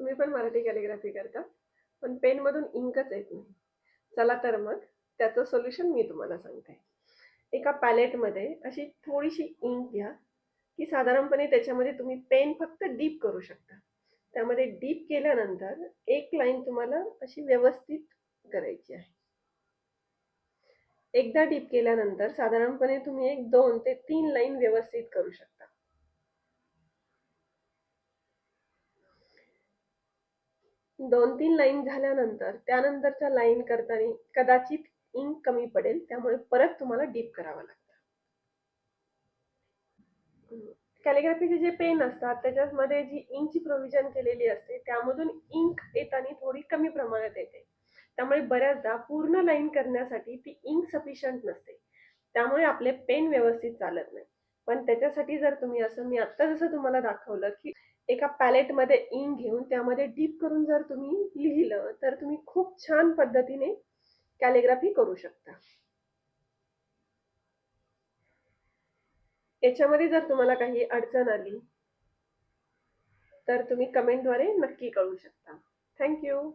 तुम्ही पण मराठी कॅलिग्राफी करता, पण पेनमधून इंकच येत नाही. चला तर मग त्याचं सोल्युशन मी तुम्हाला सांगते. एका पॅलेटमध्ये अशी थोडीशी इंक घ्या, की साधारणपणे त्याच्यामध्ये तुम्ही पेन फक्त डीप करू शकता. त्यामध्ये डीप केल्यानंतर एक लाईन तुम्हाला अशी व्यवस्थित करायची आहे. एकदा डीप केल्यानंतर साधारणपणे तुम्ही एक 2 ते 3 लाईन व्यवस्थित करू शकता. 2-3 लाईन झाल्यानंतर त्यानंतरच्या लाईन करताना कदाचित इंक कमी पडेल, त्यामुळे परत तुम्हाला डीप करावं लागतं. कॅलिग्राफीचे जे पेन असतात त्याच्यामध्ये जी इंकची प्रोव्हिजन केलेली असते त्यामधून इंक येताना थोडी कमी प्रमाणात येते. त्यामुळे बऱ्याचदा पूर्ण लाईन करण्यासाठी ती इंक सफिशियंट नसते. त्यामुळे आपले पेन व्यवस्थित चालत नाही. पण त्याच्यासाठी जर तुम्ही असं मी आत्ता जसं तुम्हाला दाखवलं की एका पॅलेटमध्ये इंक घेऊन त्यामध्ये डीप करून जर तुम्ही लिहिलं तर तुम्ही खूप छान पद्धतीने कॅलिग्राफी करू शकता. याच्यामध्ये जर तुम्हाला काही अडचण आली तर तुम्ही कमेंटद्वारे नक्की कळवू शकता. Thank you.